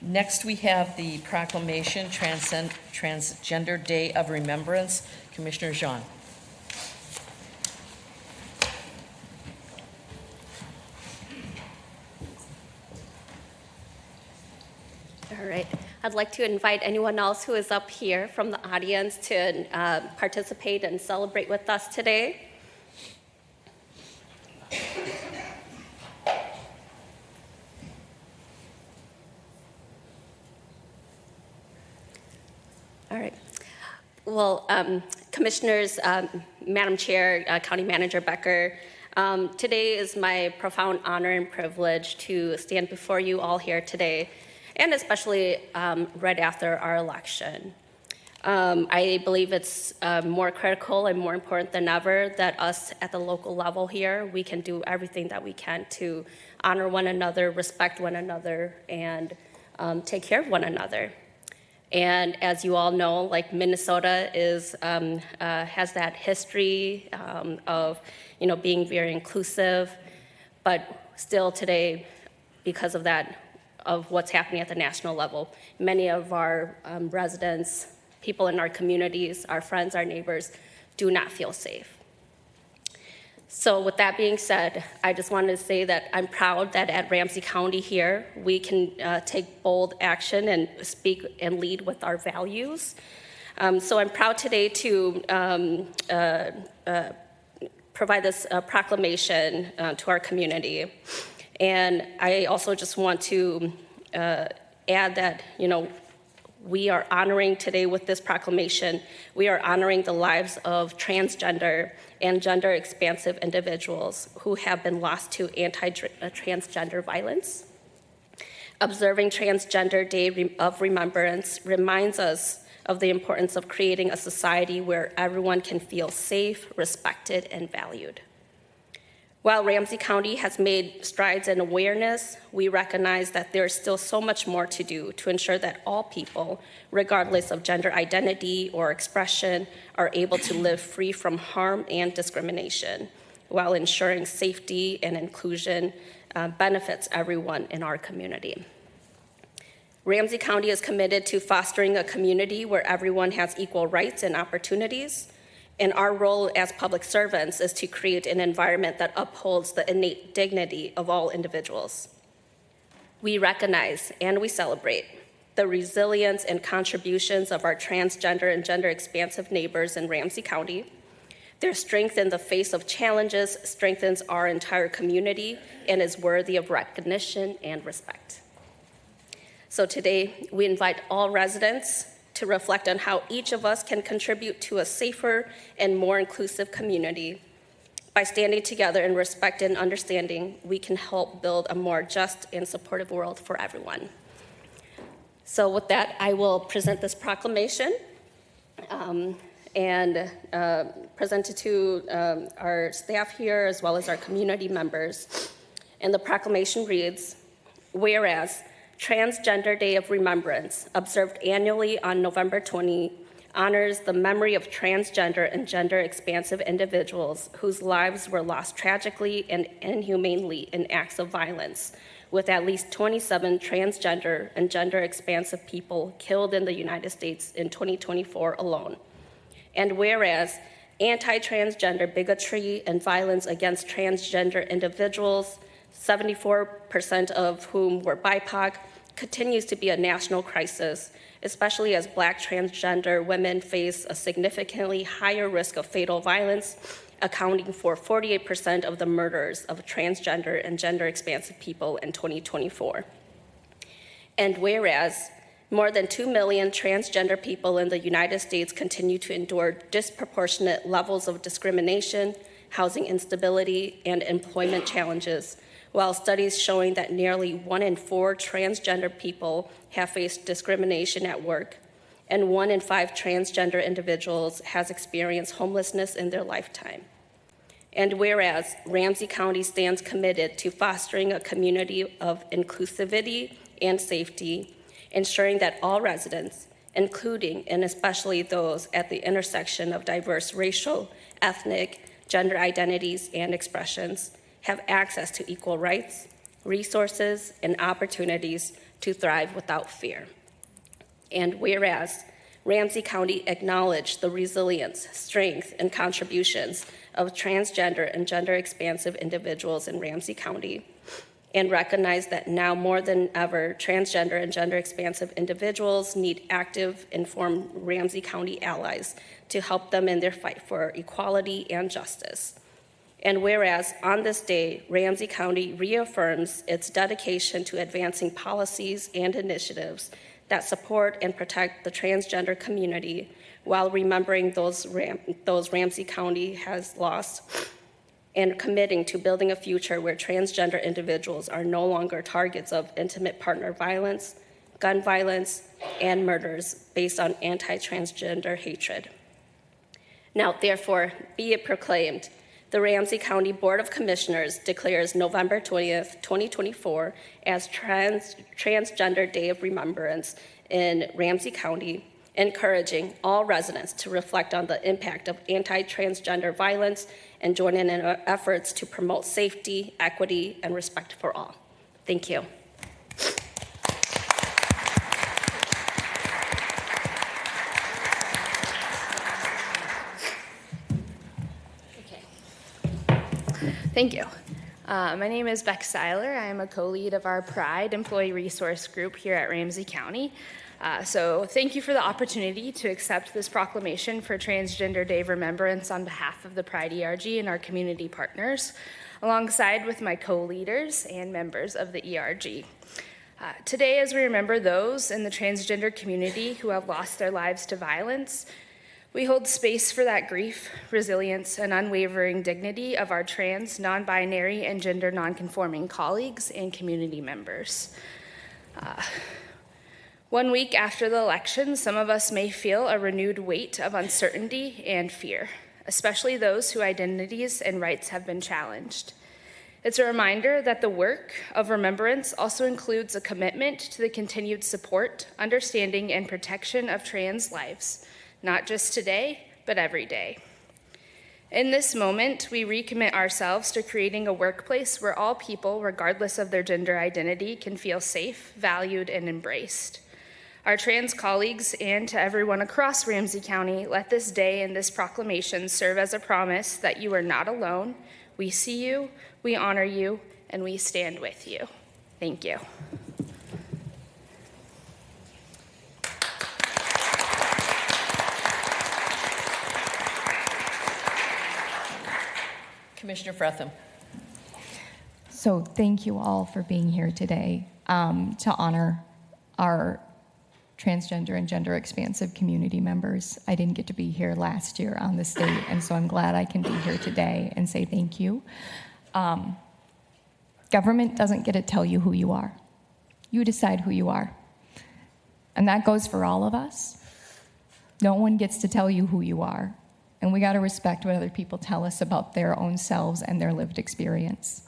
Next, we have the proclamation, Transgender Day of Remembrance. Commissioner Jean. All right. I'd like to invite anyone else who is up here from the audience to participate and celebrate with us today. All right. Well, Commissioners, Madam Chair, County Manager Becker, today is my profound honor and privilege to stand before you all here today, and especially right after our election. I believe it's more critical and more important than ever that us at the local level here, we can do everything that we can to honor one another, respect one another, and take care of one another. And as you all know, like Minnesota has that history of being very inclusive, but still today, because of that, of what's happening at the national level, many of our residents, people in our communities, our friends, our neighbors, do not feel safe. So with that being said, I just wanted to say that I'm proud that at Ramsey County here, we can take bold action and speak and lead with our values. So I'm proud today to provide this proclamation to our community. And I also just want to add that, we are honoring today with this proclamation, we are honoring the lives of transgender and gender expansive individuals who have been lost to anti-transgender violence. Observing Transgender Day of Remembrance reminds us of the importance of creating a society where everyone can feel safe, respected, and valued. While Ramsey County has made strides in awareness, we recognize that there is still so much more to do to ensure that all people, regardless of gender identity or expression, are able to live free from harm and discrimination, while ensuring safety and inclusion benefits everyone in our community. Ramsey County is committed to fostering a community where everyone has equal rights and opportunities. And our role as public servants is to create an environment that upholds the innate dignity of all individuals. We recognize and we celebrate the resilience and contributions of our transgender and gender expansive neighbors in Ramsey County. Their strength in the face of challenges strengthens our entire community and is worthy of recognition and respect. So today, we invite all residents to reflect on how each of us can contribute to a safer and more inclusive community. By standing together in respect and understanding, we can help build a more just and supportive world for everyone. So with that, I will present this proclamation and present it to our staff here as well as our community members. And the proclamation reads, whereas Transgender Day of Remembrance, observed annually on November 20, honors the memory of transgender and gender expansive individuals whose lives were lost tragically and inhumanely in acts of violence, with at least 27 transgender and gender expansive people killed in the United States in 2024 alone. And whereas anti-transgender bigotry and violence against transgender individuals, 74% of whom were BIPOC, continues to be a national crisis, especially as Black transgender women face a significantly higher risk of fatal violence, accounting for 48% of the murders of transgender and gender expansive people in 2024. And whereas more than 2 million transgender people in the United States continue to endure disproportionate levels of discrimination, housing instability, and employment challenges, while studies showing that nearly 1 in 4 transgender people have faced discrimination at work, and 1 in 5 transgender individuals has experienced homelessness in their lifetime. And whereas Ramsey County stands committed to fostering a community of inclusivity and safety, ensuring that all residents, including and especially those at the intersection of diverse racial, ethnic, gender identities, and expressions, have access to equal rights, resources, and opportunities to thrive without fear. And whereas Ramsey County acknowledged the resilience, strength, and contributions of transgender and gender-expansive individuals in Ramsey County, and recognized that now more than ever, transgender and gender-expansive individuals need active, informed Ramsey County allies to help them in their fight for equality and justice. And whereas on this day, Ramsey County reaffirms its dedication to advancing policies and initiatives that support and protect the transgender community while remembering those Ramsey County has lost, and committing to building a future where transgender individuals are no longer targets of intimate partner violence, gun violence, and murders based on anti-transgender hatred. Now, therefore, be it proclaimed, the Ramsey County Board of Commissioners declares November 20th, 2024 as Transgender Day of Remembrance in Ramsey County, encouraging all residents to reflect on the impact of anti-transgender violence and join in efforts to promote safety, equity, and respect for all. Thank you. Thank you. My name is Beck Seiler. I am a co-lead of our Pride Employee Resource Group here at Ramsey County. So thank you for the opportunity to accept this proclamation for Transgender Day of Remembrance on behalf of the Pride ERG and our community partners, alongside with my co-leaders and members of the ERG. Today, as we remember those in the transgender community who have lost their lives to violence, we hold space for that grief, resilience, and unwavering dignity of our trans, non-binary, and gender non-conforming colleagues and community members. 1 week after the election, some of us may feel a renewed weight of uncertainty and fear, especially those whose identities and rights have been challenged. It's a reminder that the work of remembrance also includes a commitment to the continued support, understanding, and protection of trans lives, not just today, but every day. In this moment, we recommit ourselves to creating a workplace where all people, regardless of their gender identity, can feel safe, valued, and embraced. Our trans colleagues and to everyone across Ramsey County, let this day and this proclamation serve as a promise that you are not alone. We see you, we honor you, and we stand with you. Thank you. Commissioner Fretham. So thank you all for being here today to honor our transgender and gender expansive community members. I didn't get to be here last year on this date, and so I'm glad I can be here today and say thank you. Government doesn't get to tell you who you are. You decide who you are. And that goes for all of us. No one gets to tell you who you are. And we got to respect what other people tell us about their own selves and their lived experience.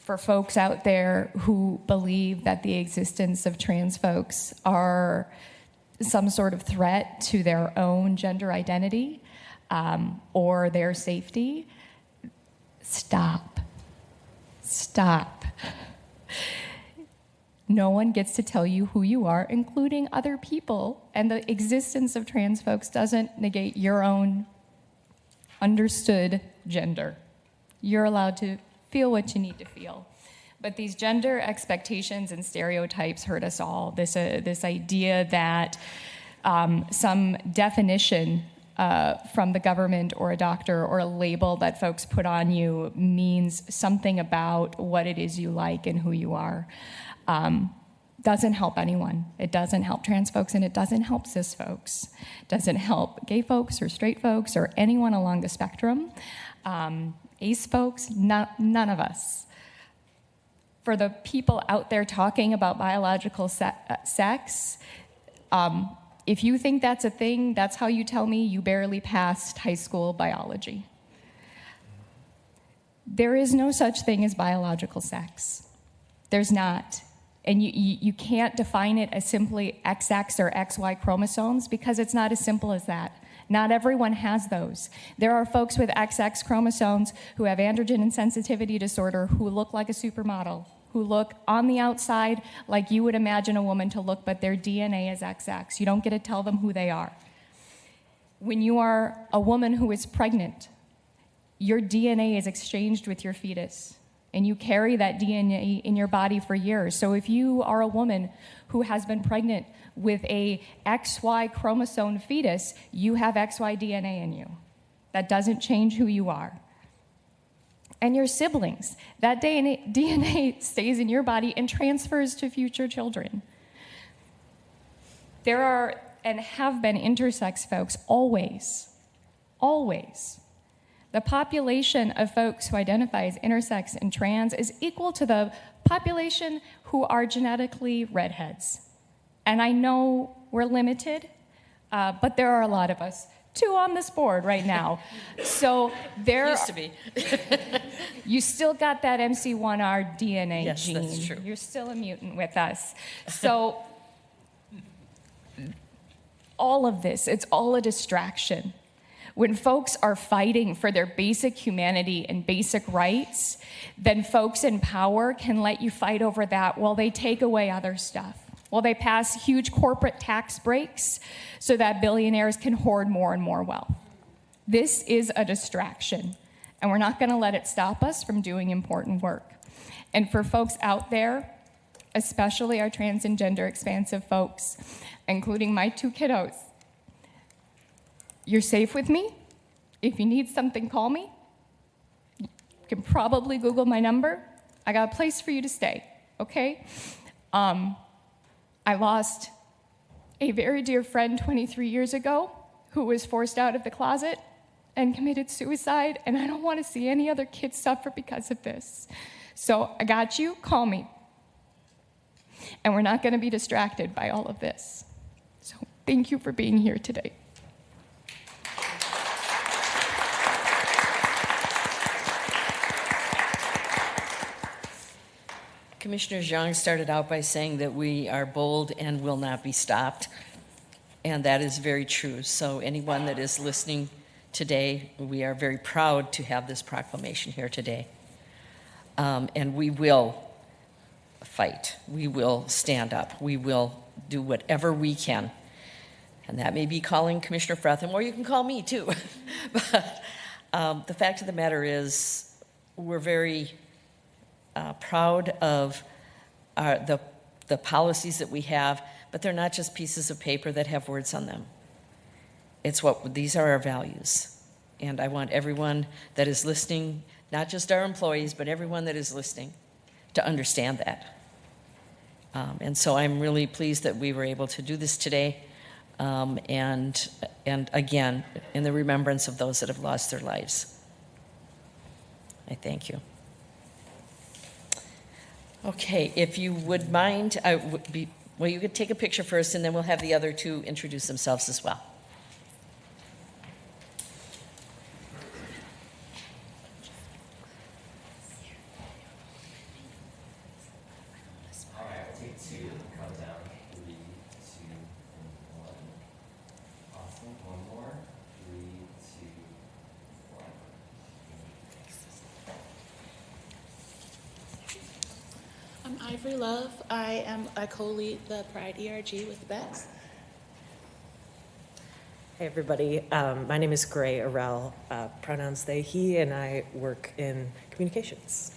For folks out there who believe that the existence of trans folks are some sort of threat to their own gender identity or their safety, stop. Stop. No one gets to tell you who you are, including other people, and the existence of trans folks doesn't negate your own understood gender. You're allowed to feel what you need to feel. But these gender expectations and stereotypes hurt us all. This idea that some definition from the government or a doctor or a label that folks put on you means something about what it is you like and who you are. Doesn't help anyone. It doesn't help trans folks, and it doesn't help cis folks. It doesn't help gay folks or straight folks or anyone along the spectrum. Ace folks, none of us. For the people out there talking about biological sex, if you think that's a thing, that's how you tell me you barely passed high school biology. There is no such thing as biological sex. There's not. And you can't define it as simply XX or XY chromosomes because it's not as simple as that. Not everyone has those. There are folks with XX chromosomes who have androgen insensitivity disorder who look like a supermodel who look on the outside like you would imagine a woman to look, but their DNA is XX. You don't get to tell them who they are. When you are a woman who is pregnant, your DNA is exchanged with your fetus, and you carry that DNA in your body for years. So if you are a woman who has been pregnant with a XY chromosome fetus, you have XY DNA in you. That doesn't change who you are. And your siblings, that DNA stays in your body and transfers to future children. There are and have been intersex folks always. The population of folks who identify as intersex and trans is equal to the population who are genetically redheads. And I know we're limited, but there are a lot of us. 2 on this board right now. So there Used to be. You still got that MC1R DNA Yes, gene. that's true. You're still a mutant with us. So all of this, it's all a distraction. When folks are fighting for their basic humanity and basic rights, then folks in power can let you fight over that while they take away other stuff. While they pass huge corporate tax breaks so that billionaires can hoard more and more wealth. This is a distraction, and we're not going to let it stop us from doing important work. And for folks out there, especially our trans and gender expansive folks, including my 2 kiddos, you're safe with me. If you need something, call me. You can probably Google my number. I got a place for you to stay, okay? I lost a very dear friend 23 years ago who was forced out of the closet and committed suicide, and I don't want to see any other kids suffer because of this. So I got you, call me. And we're not going to be distracted by all of this. So thank you for being here today. Commissioner Zhang started out by saying that we are bold and will not be stopped, and that is very true. So anyone that is listening today, we are very proud to have this proclamation here today. And we will fight. We will stand up. We will do whatever we can. And that may be calling Commissioner Fretham, or you can call me too. But the fact of the matter is, we're very proud of the policies that we have, but they're not just pieces of paper that have words on them. These are our values. And I want everyone that is listening, not just our employees, but everyone that is listening, to understand that. And so I'm really pleased that we were able to do this today. And again, in the remembrance of those that have lost their lives. I thank you. Okay, if you would mind, well, you could take a picture first, and then we'll have the other 2 introduce themselves as well. All right, we'll take 2. Count down. 3, 2, and 1. Awesome. One more. 3, 2, 1. I'm Ivory Love. I co-lead the Pride ERG with Bex. Hey everybody, my name is Gray Arel, pronouns they, he, and I work in communications.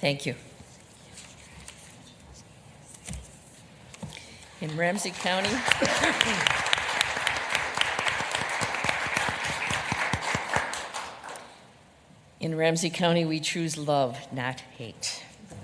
Thank you. In Ramsey County, we choose love, not hate.